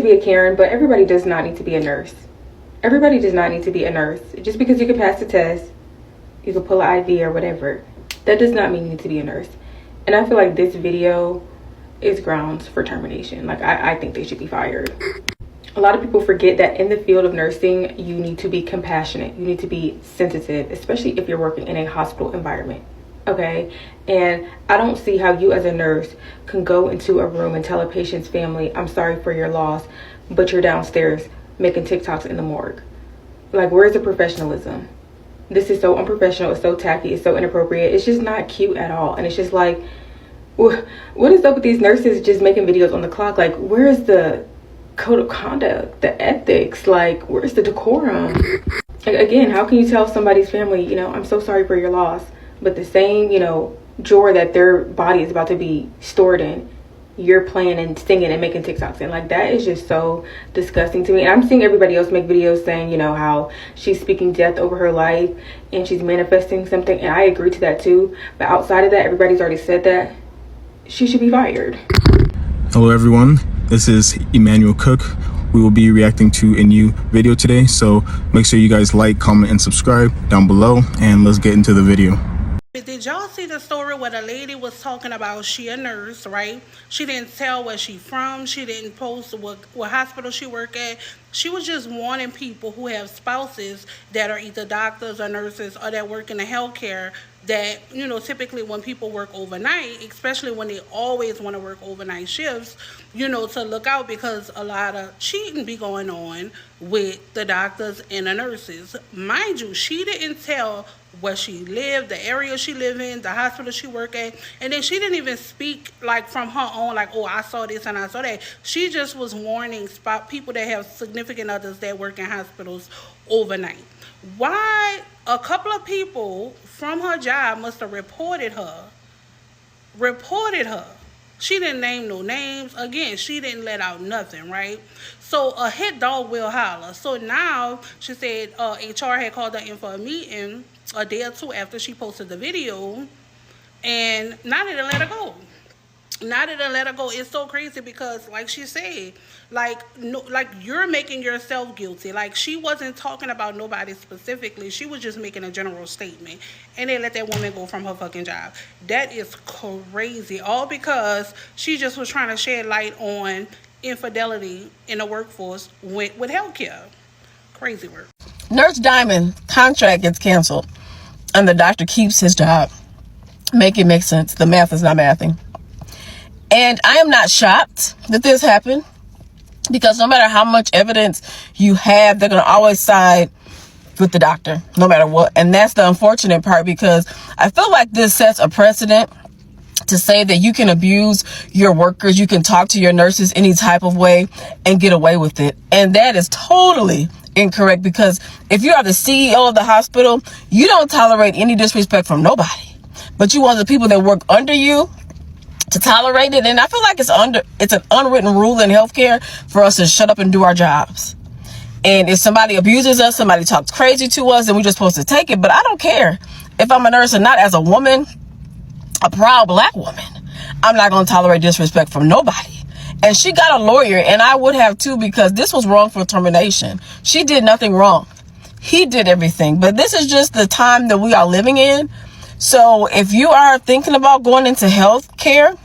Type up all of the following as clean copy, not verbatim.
be a Karen, but everybody does not need to be a nurse. Everybody does not need to be a nurse. Just because you can pass the test, you can pull an IV or whatever, that does not mean you need to be a nurse. And I feel like this video is grounds for termination. Like, I think they should be fired. A lot of people forget that in the field of nursing, you need to be compassionate. You need to be sensitive, especially if you're working in a hospital environment. Okay? And I don't see how you as a nurse can go into a room and tell a patient's family, I'm sorry for your loss, but you're downstairs making TikToks in the morgue. Like, where's the professionalism? This is so unprofessional. It's so tacky. It's so inappropriate. It's just not cute at all. And it's just like, what is up with these nurses just making videos on the clock? Like, where's the code of conduct, the ethics? Like, where's the decorum? Like, again, how can you tell somebody's family, you know, I'm so sorry for your loss, but the same, you know, drawer that their body is about to be stored in, you're playing and singing and making TikToks in? Like, that is just so disgusting to me. And I'm seeing everybody else make videos saying, you know, how she's speaking death over her life and she's manifesting something, and I agree to that too. But outside of that, everybody's already said that she should be fired. Hello everyone, this is Emmanuel Cook. We will be reacting to a new video today, so make sure you guys like, comment, and subscribe down below, and let's get into the video. Did y'all see the story where the lady was talking about she a nurse, right? She didn't tell where she from. She didn't post what hospital she work at. She was just warning people who have spouses that are either doctors or nurses or that work in the healthcare that, you know, typically when people work overnight, especially when they always want to work overnight shifts, you know, to look out, because a lot of cheating be going on with the doctors and the nurses. Mind you, she didn't tell where she lived, the area she live in, the hospital she work at, and then she didn't even speak like from her own, like, oh, I saw this and I saw that. She just was warning people that have significant others that work in hospitals overnight. Why? A couple of people from her job must have reported her. She didn't name no names. Again, she didn't let out nothing, right? So a hit dog will holler. So now she said HR had called her in for a meeting a day or two after she posted the video, and now they didn't let her go. It's so crazy because, like she said, like, no, like, you're making yourself guilty. Like, she wasn't talking about nobody specifically. She was just making a general statement, and they let that woman go from her fucking job. That is crazy, all because she just was trying to shed light on infidelity in the workforce with healthcare. Crazy work. Nurse Diamond contract gets canceled and the doctor keeps his job. Make it make sense. The math is not mathing. And I am not shocked that this happened, because no matter how much evidence you have, they're going to always side with the doctor, no matter what. And that's the unfortunate part, because I feel like this sets a precedent to say that you can abuse your workers, you can talk to your nurses any type of way and get away with it. And that is totally incorrect, because if you are the CEO of the hospital, you don't tolerate any disrespect from nobody, but you want the people that work under you to tolerate it. And I feel like it's an unwritten rule in healthcare for us to shut up and do our jobs. And if somebody abuses us, somebody talks crazy to us, then we're just supposed to take it. But I don't care if I'm a nurse or not. As a woman, a proud black woman, I'm not going to tolerate disrespect from nobody. And she got a lawyer, and I would have too, because this was wrongful termination. She did nothing wrong. He did everything. But this is just the time that we are living in. So if you are thinking about going into health care,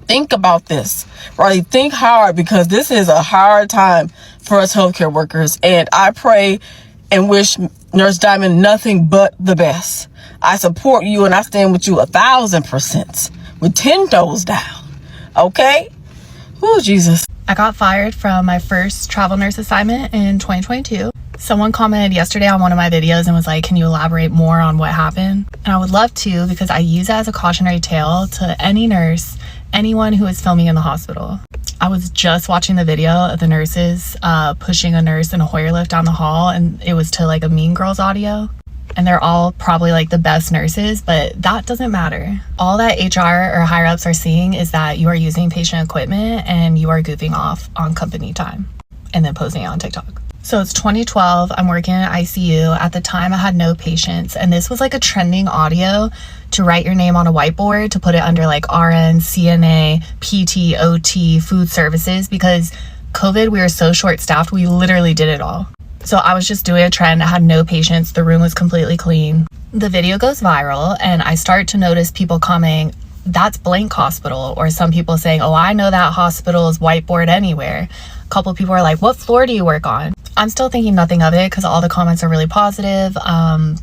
think about this, right? Think hard, because this is a hard time for us healthcare workers. And I pray and wish Nurse Diamond nothing but the best. I support you, and I stand with you 1,000% with 10 toes down. Okay? Oh, Jesus. I got fired from my first travel nurse assignment in 2022. Someone commented yesterday on one of my videos and was like, can you elaborate more on what happened? And I would love to, because I use that as a cautionary tale to any nurse, anyone who is filming in the hospital. I was just watching the video of the nurses pushing a nurse in a Hoyer lift down the hall, and it was to like a Mean Girls audio. And they're all probably like the best nurses, but that doesn't matter. All that HR or higher ups are seeing is that you are using patient equipment and you are goofing off on company time and then posting it on TikTok. So it's 2012, I'm working in ICU. At the time I had no patients, and this was like a trending audio to write your name on a whiteboard to put it under like RN, CNA, PT, OT, food services, because COVID, we were so short-staffed, we literally did it all. So I was just doing a trend. I had no patience. The room was completely clean. The video goes viral, and I start to notice people commenting, "That's blank hospital," or some people saying, "Oh, I know that hospital is whiteboard anywhere." A couple people are like, "What floor do you work on?" I'm still thinking nothing of it because all the comments are really positive.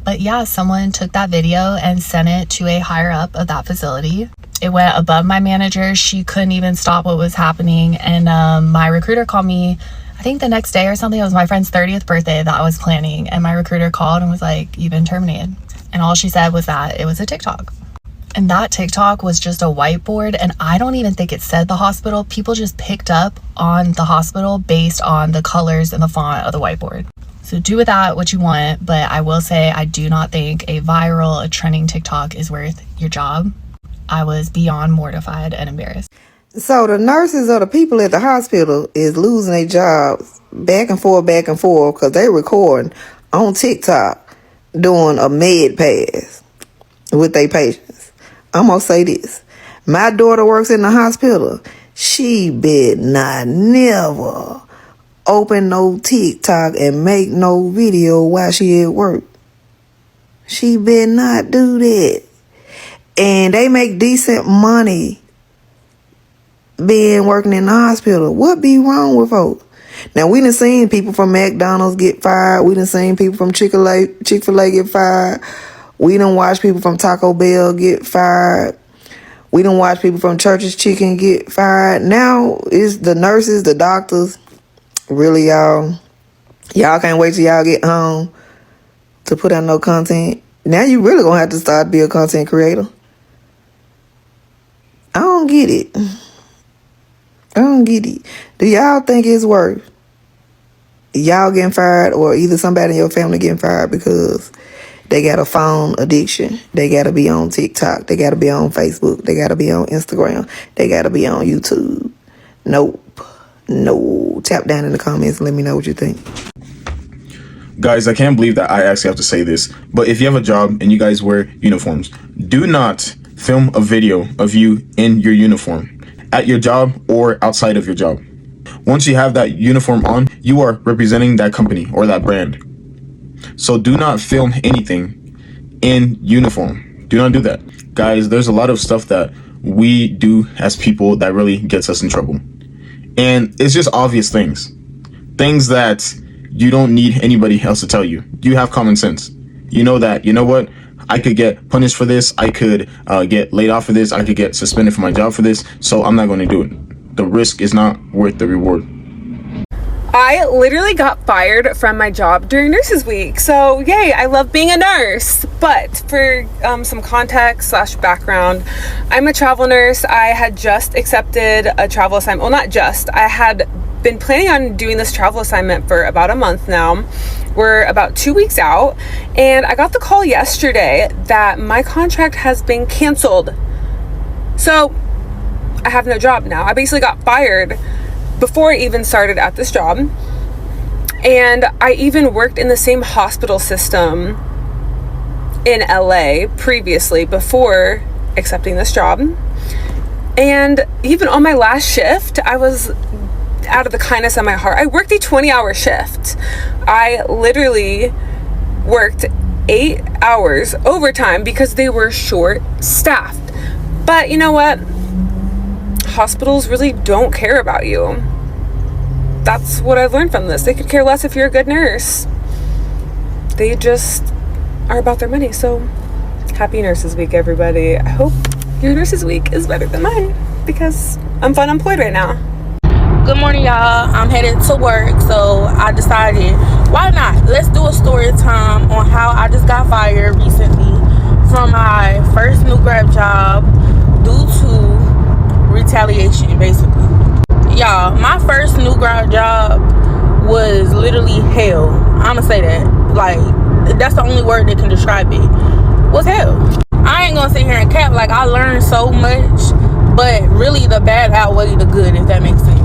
But yeah, someone took that video and sent it to a higher up of that facility. It went above my manager. She couldn't even stop what was happening. And my recruiter called me, I think the next day or something. It was my friend's 30th birthday that I was planning. And my recruiter called and was like, "You've been terminated." And all she said was that it was a TikTok. And that TikTok was just a whiteboard. And I don't even think it said the hospital. People just picked up on the hospital based on the colors and the font of the whiteboard. So do with that what you want. But I will say, I do not think a viral, a trending TikTok is worth your job. I was beyond mortified and embarrassed. So the nurses or the people at the hospital is losing their jobs back and forth because they recording on TikTok doing a med pass with their patients. I'm going to say this. My daughter works in the hospital. She bet not never open no TikTok and make no video while she at work. She bet not do that. And they make decent money being working in the hospital. What be wrong with folks? Now, we done seen people from McDonald's get fired. We done seen people from Chick-fil-A get fired. We done watched people from Taco Bell get fired. We done watched people from Church's Chicken get fired. Now, it's the nurses, the doctors. Really, y'all can't wait till y'all get home to put out no content. Now you really gonna have to start to be a content creator. I don't get it. Do y'all think it's worth y'all getting fired or either somebody in your family getting fired because they got a phone addiction? They got to be on TikTok. They got to be on Facebook. They got to be on Instagram. They got to be on YouTube. Nope. No. Tap down in the comments and let me know what you think. Guys, I can't believe that I actually have to say this, but if you have a job and you guys wear uniforms, do not film a video of you in your uniform at your job or outside of your job. Once you have that uniform on, you are representing that company or that brand. So do not film anything in uniform. Do not do that. Guys, there's a lot of stuff that we do as people that really gets us in trouble. And it's just obvious things. Things that you don't need anybody else to tell you. You have common sense. You know that, you know what? I could get punished for this. I could get laid off for this. I could get suspended from my job for this. So I'm not going to do it. The risk is not worth the reward. I literally got fired from my job during Nurses Week. So yay, I love being a nurse. But for some context / background, I'm a travel nurse. I had just accepted a travel assignment. Well, not just. I had been planning on doing this travel assignment for about a month now. We're about 2 weeks out, and I got the call yesterday that my contract has been canceled. So I have no job now. I basically got fired before I even started at this job. And I even worked in the same hospital system in LA previously before accepting this job. And even on my last shift, I was, out of the kindness of my heart, I worked a 20-hour shift. I literally worked 8 hours overtime because they were short-staffed. But you know what? Hospitals really don't care about you. That's what I've learned from this. They could care less if you're a good nurse. They just are about their money. So happy Nurses Week, everybody. I hope your Nurses Week is better than mine because I'm unemployed right now. Good morning, y'all. I'm headed to work, so I decided, why not? Let's do a story time on how I just got fired recently from my first new grad job due to retaliation, basically. Y'all, my first new grad job was literally hell. I'ma say that. Like, that's the only word that can describe it. Was hell. I ain't gonna sit here and cap. Like, I learned so much, but really the bad outweighed the good, if that makes sense.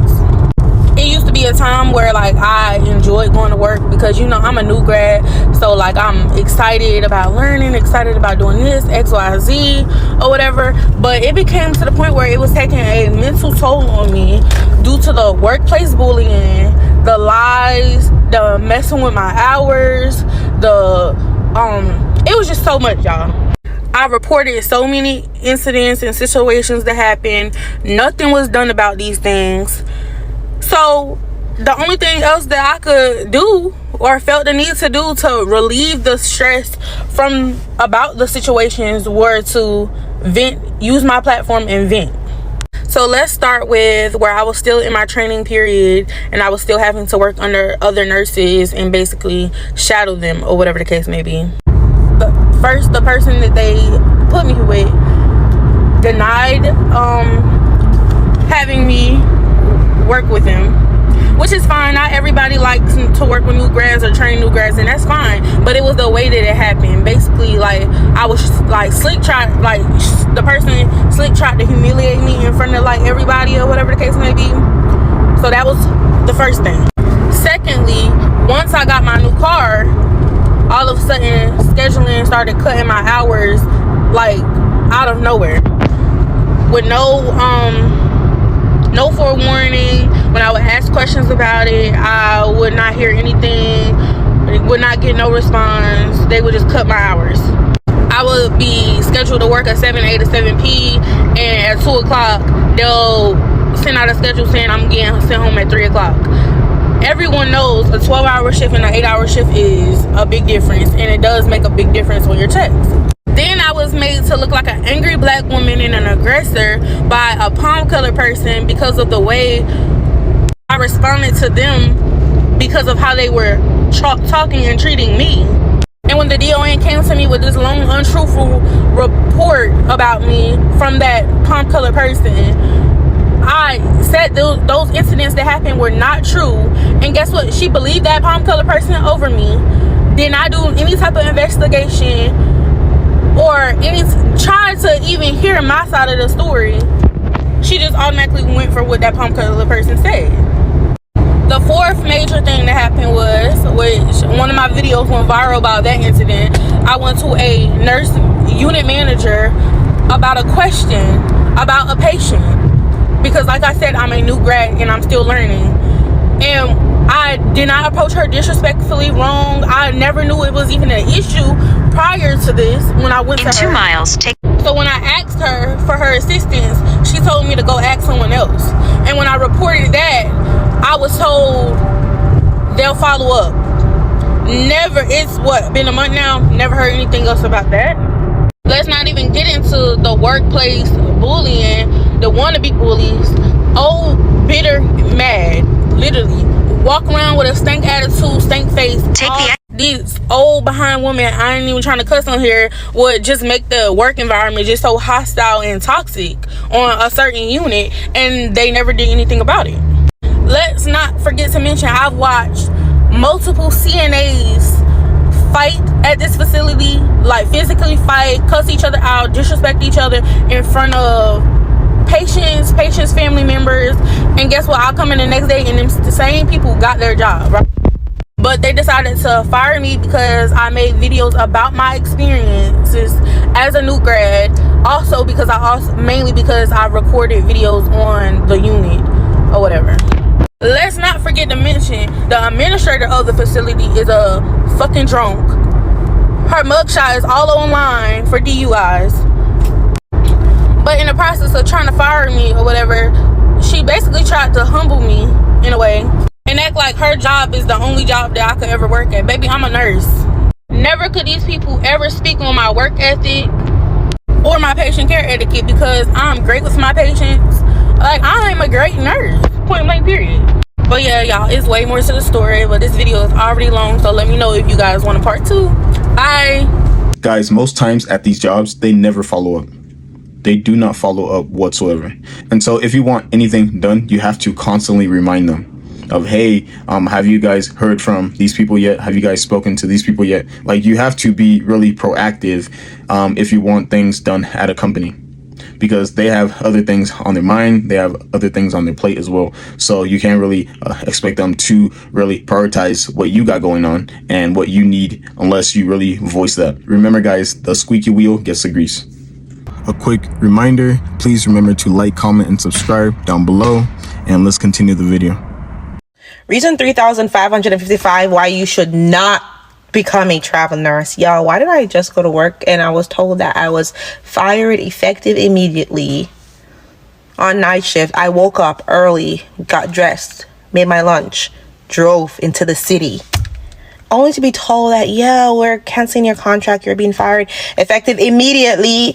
it used to be a time where like I enjoyed going to work because, you know, I'm a new grad, so like I'm excited about learning, excited about doing this XYZ or whatever. But it became to the point where it was taking a mental toll on me due to the workplace bullying, the lies, the messing with my hours, it was just so much, y'all. I reported so many incidents and situations that happened. Nothing was done about these things. So the only thing else that I could do or felt the need to do to relieve the stress about the situations were to vent, use my platform and vent. So let's start with where I was still in my training period and I was still having to work under other nurses and basically shadow them or whatever the case may be. The person that they put me with denied having me work with them, which is fine. Not everybody likes to work with new grads or train new grads, and that's fine. But it was the way that it happened. Basically, like I was like the person slick tried to humiliate me in front of like everybody or whatever the case may be. So that was the first thing. Secondly, once I got my new car, all of a sudden scheduling started cutting my hours like out of nowhere with no forewarning. When I would ask questions about it, I would not hear anything, would not get no response. They would just cut my hours. I would be scheduled to work at 7 a to 7 p, and at 2 o'clock they'll send out a schedule saying I'm getting sent home at 3 o'clock. Everyone knows a 12-hour shift and an 8-hour shift is a big difference, and it does make a big difference on your checks. Then I was made to look like an angry black woman and an aggressor by a palm-colored person because of the way I responded to them because of how they were talking and treating me. And when the DON came to me with this long, untruthful report about me from that palm-colored person, I said those incidents that happened were not true. And guess what? She believed that palm-colored person over me. Did not do any type of investigation or tried to even hear my side of the story. She just automatically went for what that palm-colored person said. The fourth major thing that happened was, which one of my videos went viral about that incident, I went to a nurse unit manager about a question about a patient. Because like I said, I'm a new grad and I'm still learning. And I did not approach her disrespectfully wrong. I never knew it was even an issue prior to this when I went to her. 2 miles. So when I asked her for her assistance, she told me to go ask someone else. And when I reported that, I was told they'll follow up. Never, it's been a month now, never heard anything else about that. Let's not even get into the workplace bullying, the wannabe bullies, old, bitter, mad, literally. Walk around with a stank attitude, stank face. These old behind women, I ain't even trying to cuss on here, would just make the work environment just so hostile and toxic on a certain unit, and they never did anything about it. Let's not forget to mention, I've watched multiple CNAs fight at this facility, like physically fight, cuss each other out, disrespect each other in front of patients, family members. And guess what? I'll come in the next day and the same people got their job, right? But they decided to fire me because I made videos about my experiences as a new grad. Also mainly because I recorded videos on the unit or whatever. Let's not forget to mention the administrator of the facility is a fucking drunk. Her mugshot is all online for DUIs. But in the process of trying to fire me or whatever, she basically tried to humble me in a way and act like her job is the only job that I could ever work at. Baby, I'm a nurse. Never could these people ever speak on my work ethic or my patient care etiquette because I'm great with my patients. Like, I'm a great nurse. Point blank, period. But yeah, y'all, it's way more to the story, but this video is already long, so let me know if you guys want a part 2. Bye. Guys, most times at these jobs, they never follow up. They do not follow up whatsoever. And so if you want anything done, you have to constantly remind them of, hey, have you guys heard from these people yet? Have you guys spoken to these people yet? Like, you have to be really proactive if you want things done at a company. because they have other things on their mind, they have other things on their plate as well. So you can't really expect them to really prioritize what you got going on and what you need unless you really voice that. Remember guys, the squeaky wheel gets the grease. A quick reminder, please remember to like, comment, and subscribe down below, and let's continue the video. Reason 3,555 why you should not become a travel nurse. Y'all, why did I just go to work and I was told that I was fired effective immediately on night shift? I woke up early, got dressed, made my lunch, drove into the city, only to be told that, yeah, we're canceling your contract, you're being fired effective immediately.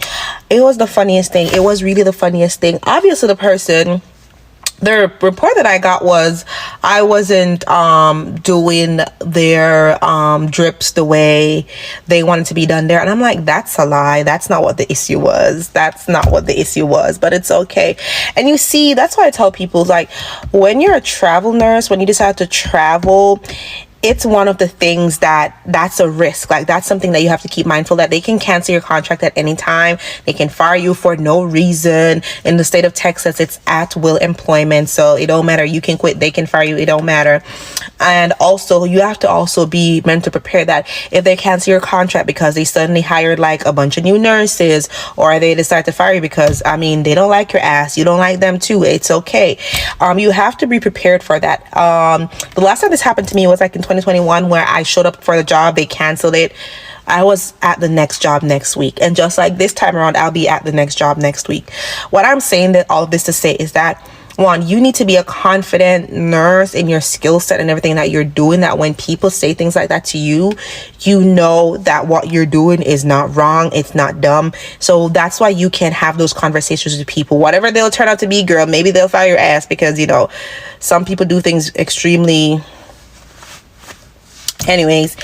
It was the funniest thing. It was really the funniest thing. Obviously the report that I got was I wasn't doing their drips the way they wanted to be done there. And I'm like, that's a lie. That's not what the issue was. That's not what the issue was, but it's okay. And you see, that's why I tell people, like, when you're a travel nurse, when you decide to travel, it's one of the things that's a risk. Like, that's something that you have to keep mindful that they can cancel your contract at any time. They can fire you for no reason. In the state of Texas, it's at will employment. So it don't matter. You can quit. They can fire you. It don't matter. And also, you have to also be meant to prepare that if they cancel your contract because they suddenly hired like a bunch of new nurses, or they decide to fire you because, I mean, they don't like your ass, you don't like them too, it's okay. You have to be prepared for that. The last time this happened to me was like in 2021, where I showed up for the job, they canceled it. I was at the next job next week, and just like this time around, I'll be at the next job next week. What I'm saying, that all of this to say, is that, one, you need to be a confident nurse in your skill set and everything that you're doing, that when people say things like that to you, you know that what you're doing is not wrong, it's not dumb. So that's why you can have those conversations with people, whatever they'll turn out to be. Girl, maybe they'll fire your ass because, you know, some people do things extremely. Anyways,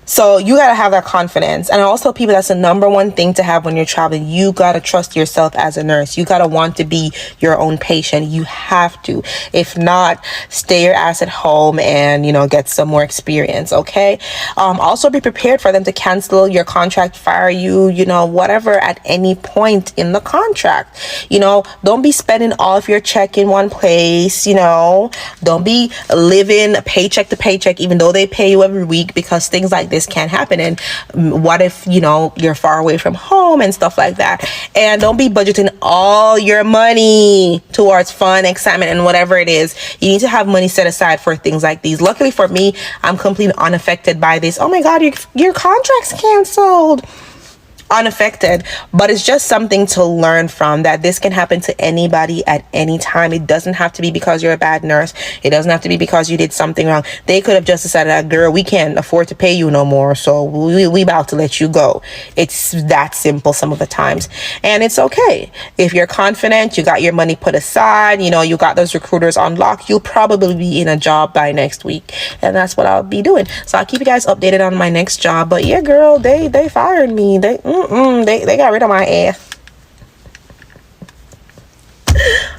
so you got to have that confidence. And I also tell people that's the number one thing to have when you're traveling. You got to trust yourself as a nurse. You got to want to be your own patient. You have to. If not, stay your ass at home and, you know, get some more experience. Okay. Also be prepared for them to cancel your contract, fire you, you know, whatever, at any point in the contract. You know, don't be spending all of your check in one place. You know, don't be living paycheck to paycheck, even though they pay you every week, because things like this can happen. And what if, you know, you're far away from home and stuff like that? And don't be budgeting all your money towards fun, excitement, and whatever it is. You need to have money set aside for things like these. Luckily for me, I'm completely unaffected by this. Oh my God, your contract's canceled. Unaffected. But it's just something to learn from, that this can happen to anybody at any time. It doesn't have to be because you're a bad nurse. It doesn't have to be because you did something wrong. They could have just decided, girl, we can't afford to pay you no more, so we about to let you go. It's that simple some of the times. And it's okay. If you're confident, you got your money put aside, you know, you got those recruiters on lock, you'll probably be in a job by next week. And that's what I'll be doing. So I'll keep you guys updated on my next job. But yeah, girl, they fired me. They got rid of my ass.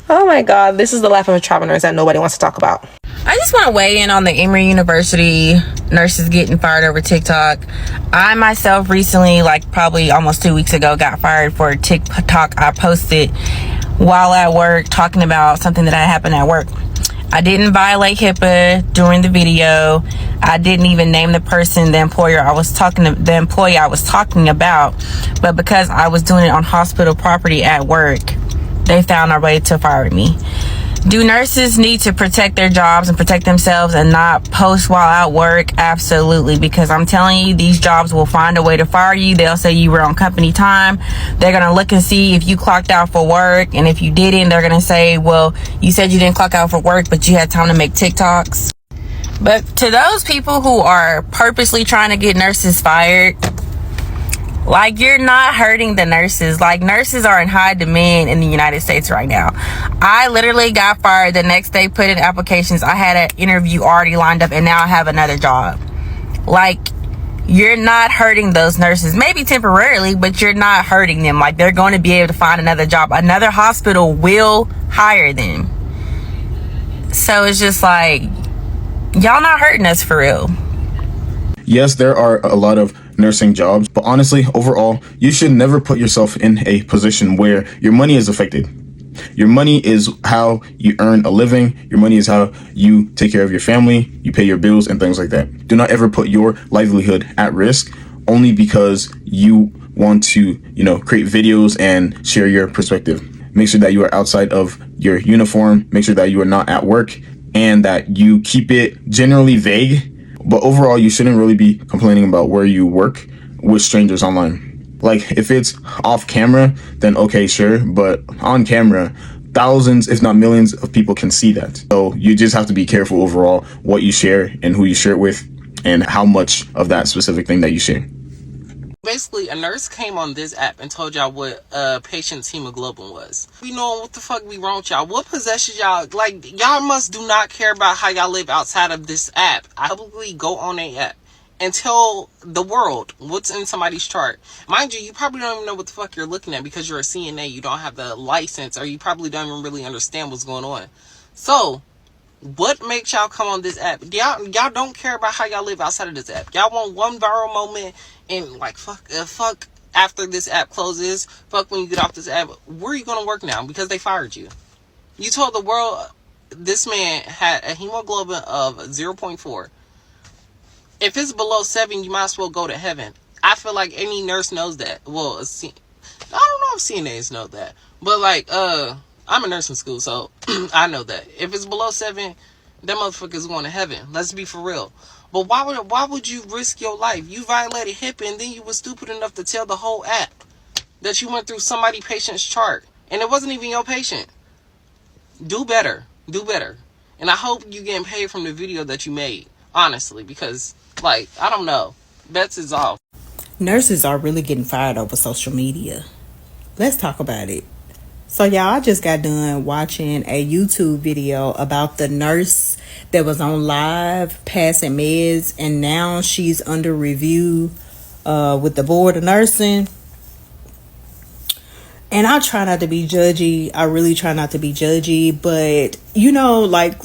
Oh my God, this is the life of a travel nurse that nobody wants to talk about. I just want to weigh in on the Emory University nurses getting fired over TikTok. I myself recently, like probably almost 2 weeks ago, got fired for a TikTok I posted while at work, talking about something that had happened at work. I didn't violate HIPAA during the video. I didn't even name the person, the employee I was talking about. But because I was doing it on hospital property at work, they found a way to fire me. Do nurses need to protect their jobs and protect themselves and not post while at work? Absolutely, because I'm telling you, these jobs will find a way to fire you. They'll say you were on company time. They're going to look and see if you clocked out for work. And if you didn't, they're going to say, well, you said you didn't clock out for work, but you had time to make TikToks. But to those people who are purposely trying to get nurses fired, like, you're not hurting the nurses. Like, nurses are in high demand in the United States right now. I literally got fired the next day, put in applications. I had an interview already lined up, and now I have another job. Like, you're not hurting those nurses. Maybe temporarily, but you're not hurting them. Like, they're going to be able to find another job. Another hospital will hire them. So it's just like, y'all not hurting us for real. Yes, there are a lot of nursing jobs. But honestly, overall, you should never put yourself in a position where your money is affected. Your money is how you earn a living. Your money is how you take care of your family, you pay your bills and things like that. Do not ever put your livelihood at risk only because you want to, create videos and share your perspective. Make sure that you are outside of your uniform. Make sure that you are not at work and that you keep it generally vague. But overall, you shouldn't really be complaining about where you work with strangers online. Like, if it's off camera, then okay, sure. But on camera, thousands, if not millions of people can see that. So you just have to be careful overall what you share and who you share it with and how much of that specific thing that you share. Basically, a nurse came on this app and told y'all what a patient's hemoglobin was. We know what the fuck be wrong with y'all. What possesses y'all? Like, y'all must do not care about how y'all live outside of this app. I publicly go on a app and tell the world what's in somebody's chart. Mind you, you probably don't even know what the fuck you're looking at because you're a CNA. You don't have the license, or you probably don't even really understand what's going on. So, what makes y'all come on this app? Y'all don't care about how y'all live outside of this app. Y'all want one viral moment and like fuck after this app closes. Fuck when you get off this app. Where are you gonna work now? Because they fired you. You told the world this man had a hemoglobin of 0.4. If it's below 7, you might as well go to heaven. I feel like any nurse knows that. Well, I don't know if CNAs know that, but like I'm a nursing school, so I know that. If it's below 7, that motherfucker's going to heaven. Let's be for real. But why would you risk your life? You violated HIPAA, and then you were stupid enough to tell the whole app that you went through somebody's patient's chart, and it wasn't even your patient. Do better. Do better. And I hope you getting paid from the video that you made, honestly, because, like, I don't know. Bets is off. Nurses are really getting fired over social media. Let's talk about it. So y'all, I just got done watching a YouTube video about the nurse that was on live passing meds, and now she's under review with the board of nursing. And I try not to be judgy. I really try not to be judgy, but like,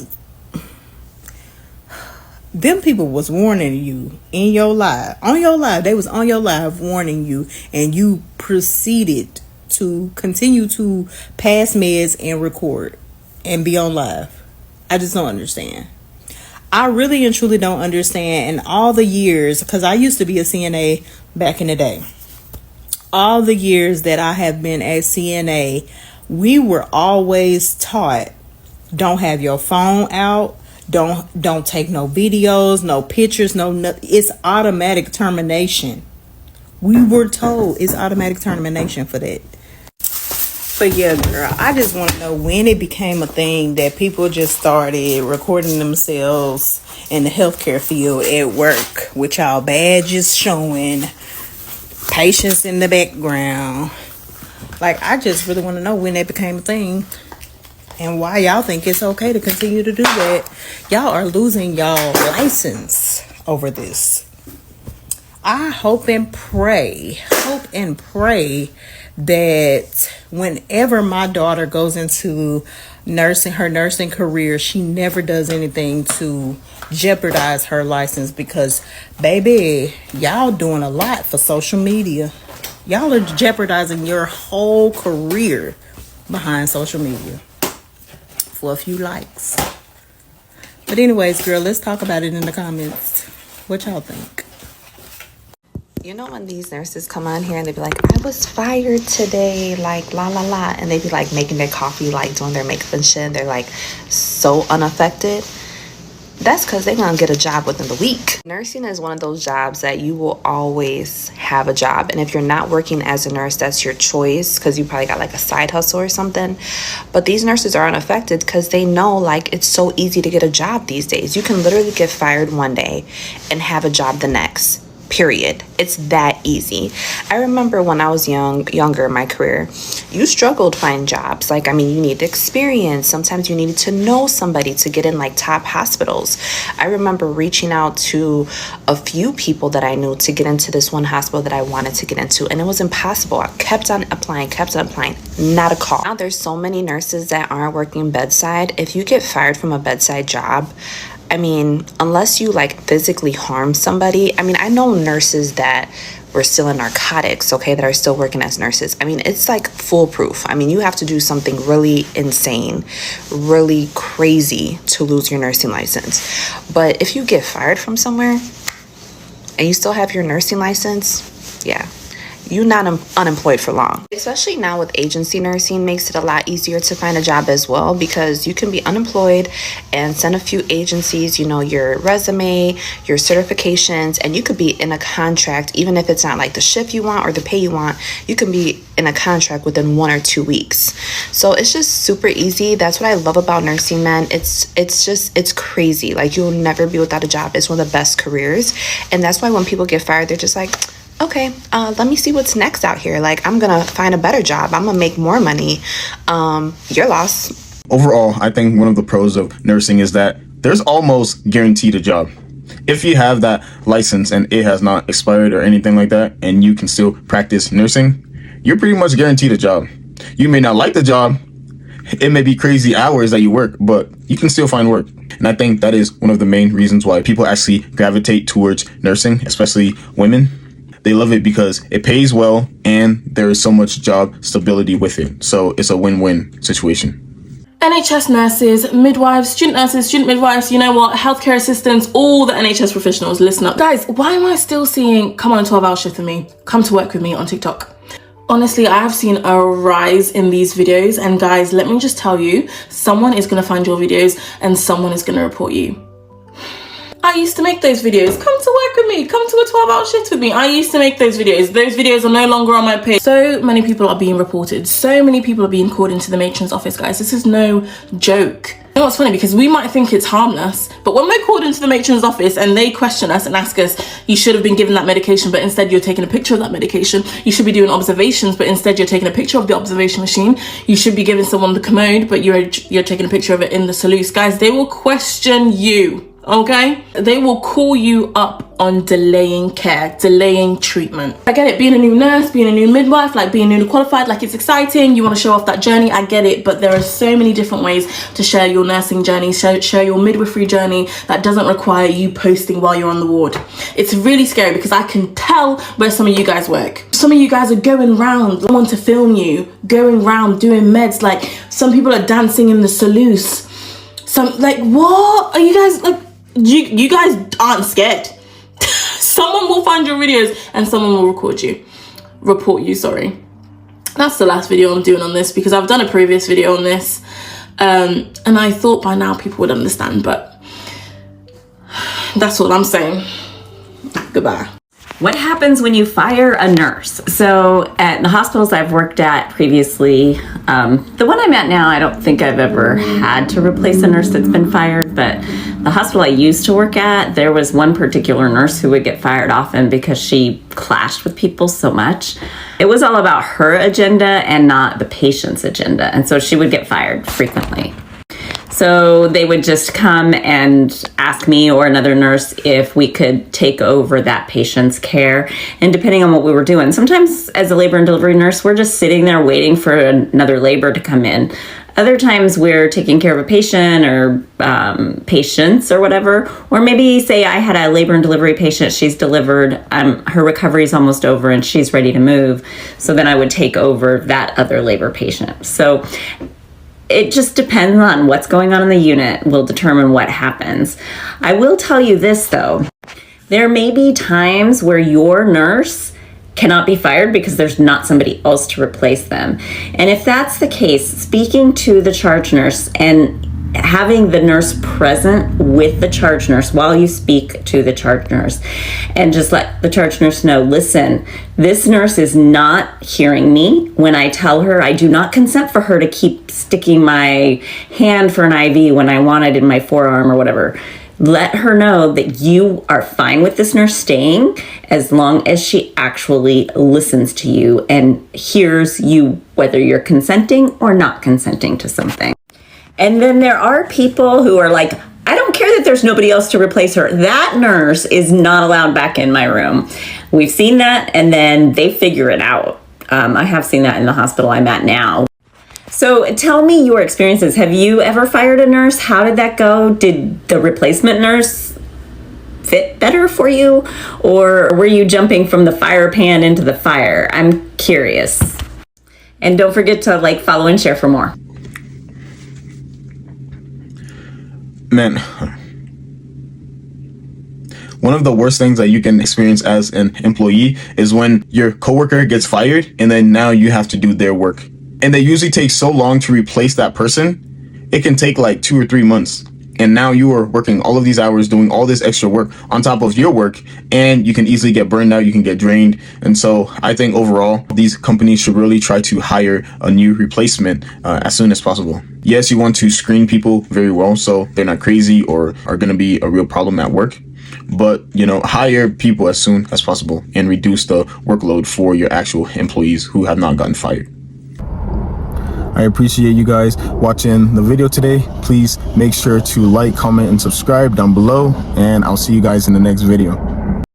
them people was warning you in your live, on your live. They was on your live warning you, and you proceeded to continue to pass meds and record and be on live. I just don't understand. I really and truly don't understand. In all the years, because I used to be a CNA back in the day, all the years that I have been a CNA, we were always taught, don't have your phone out, don't take no videos, no pictures, it's automatic termination. We were told it's automatic termination for that. But yeah, girl, I just want to know when it became a thing that people just started recording themselves in the healthcare field at work with y'all badges showing, patients in the background. Like, I just really want to know when it became a thing and why y'all think it's okay to continue to do that. Y'all are losing y'all license over this. I hope and pray that whenever my daughter goes into her nursing career, she never does anything to jeopardize her license, because baby, y'all doing a lot for social media. Y'all are jeopardizing your whole career behind social media for a few likes. But anyways, girl, let's talk about it in the comments. What y'all think? You know when these nurses come on here and they be like, I was fired today, like la la la, and they be like making their coffee, like doing their makeup and shit, and they're like so unaffected. That's because they're gonna get a job within the week. Nursing is one of those jobs that you will always have a job, and if you're not working as a nurse, that's your choice, because you probably got like a side hustle or something. But these nurses are unaffected because they know, like, it's so easy to get a job these days. You can literally get fired one day and have a job the next. Period. It's that easy. I remember when I was younger in my career, you struggled to find jobs. Like, I mean, you needed experience. Sometimes you needed to know somebody to get in like top hospitals. I remember reaching out to a few people that I knew to get into this one hospital that I wanted to get into, and it was impossible. I kept on applying, not a call. Now there's so many nurses that aren't working bedside. If you get fired from a bedside job, I mean, unless you like physically harm somebody, I mean, I know nurses that were still in narcotics, okay, that are still working as nurses. I mean, it's like foolproof. I mean, you have to do something really insane, really crazy to lose your nursing license. But if you get fired from somewhere and you still have your nursing license, yeah, you're not unemployed for long. Especially now with agency nursing, makes it a lot easier to find a job as well, because you can be unemployed and send a few agencies, you know, your resume, your certifications, and you could be in a contract. Even if it's not like the shift you want or the pay you want, you can be in a contract within 1 or 2 weeks. So it's just super easy. That's what I love about nursing, man. It's crazy. Like, you'll never be without a job. It's one of the best careers. And that's why when people get fired, they're just like, okay, let me see what's next out here. Like, I'm gonna find a better job. I'm gonna make more money. Your loss. Overall, I think one of the pros of nursing is that there's almost guaranteed a job. If you have that license and it has not expired or anything like that, and you can still practice nursing, you're pretty much guaranteed a job. You may not like the job. It may be crazy hours that you work, but you can still find work. And I think that is one of the main reasons why people actually gravitate towards nursing, especially women. They love it because it pays well and there is so much job stability with it. So it's a win-win situation. NHS nurses, midwives, student midwives, you know what, healthcare assistants, all the NHS professionals, listen up. Guys, why am I still seeing come on a 12-hour shift with me, come to work with me on TikTok? Honestly, I have seen a rise in these videos, and guys, let me just tell you, someone is going to find your videos and someone is going to report you. I used to make those videos. Come to work with me. Come to a 12-hour shift with me. I used to make those videos. Those videos are no longer on my page. So many people are being reported. So many people are being called into the matron's office, guys. This is no joke. You know what's funny? Because we might think it's harmless, but when we're called into the matron's office and they question us and ask us, you should have been given that medication, but instead you're taking a picture of that medication. You should be doing observations, but instead you're taking a picture of the observation machine. You should be giving someone the commode, but you're taking a picture of it in the Salus. Guys, they will question you. Okay, they will call you up on delaying care, delaying treatment. I get it, being a new nurse, being a new midwife, like being newly qualified, like it's exciting, you want to show off that journey, I get it, but there are so many different ways to share your nursing journey, share your midwifery journey that doesn't require you posting while you're on the ward. It's really scary because I can tell where some of you guys work. Some of you guys are going round, want to film you, going round doing meds, like some people are dancing in the Salus. Some, like, what are you guys, like, you guys aren't scared. Someone will find your videos and someone will report you, sorry. That's the last video I'm doing on this because I've done a previous video on this, and I thought by now people would understand, but that's all I'm saying. Goodbye. What happens when you fire a nurse? So at the hospitals I've worked at previously, the one I'm at now, I don't think I've ever had to replace a nurse that's been fired, but the hospital I used to work at, there was one particular nurse who would get fired often because she clashed with people so much. It was all about her agenda and not the patient's agenda, and so she would get fired frequently. So they would just come and ask me or another nurse if we could take over that patient's care. And depending on what we were doing, sometimes as a labor and delivery nurse, we're just sitting there waiting for another labor to come in. Other times we're taking care of a patient or patients or whatever. Or maybe say I had a labor and delivery patient, she's delivered, her recovery is almost over and she's ready to move. So then I would take over that other labor patient. So it just depends on what's going on in the unit will determine what happens. I will tell you this though, there may be times where your nurse cannot be fired because there's not somebody else to replace them. And if that's the case, speaking to the charge nurse and having the nurse present with the charge nurse while you speak to the charge nurse and just let the charge nurse know, listen, this nurse is not hearing me when I tell her I do not consent for her to keep sticking my hand for an IV when I want it in my forearm or whatever. Let her know that you are fine with this nurse staying as long as she actually listens to you and hears you, whether you're consenting or not consenting to something. And then there are people who are like, I don't care that there's nobody else to replace her. That nurse is not allowed back in my room. We've seen that, and then they figure it out. I have seen that in the hospital I'm at now. So tell me your experiences. Have you ever fired a nurse? How did that go? Did the replacement nurse fit better for you? Or were you jumping from the fire pan into the fire? I'm curious. And don't forget to like, follow, and share for more. Man, one of the worst things that you can experience as an employee is when your coworker gets fired and then now you have to do their work. And they usually take so long to replace that person. It can take like 2 or 3 months. And now you are working all of these hours doing all this extra work on top of your work, and you can easily get burned out, you can get drained. And so I think overall, these companies should really try to hire a new replacement as soon as possible. Yes, you want to screen people very well so they're not crazy or are going to be a real problem at work. But, you know, hire people as soon as possible and reduce the workload for your actual employees who have not gotten fired. I appreciate you guys watching the video today. Please make sure to like, comment, and subscribe down below, and I'll see you guys in the next video.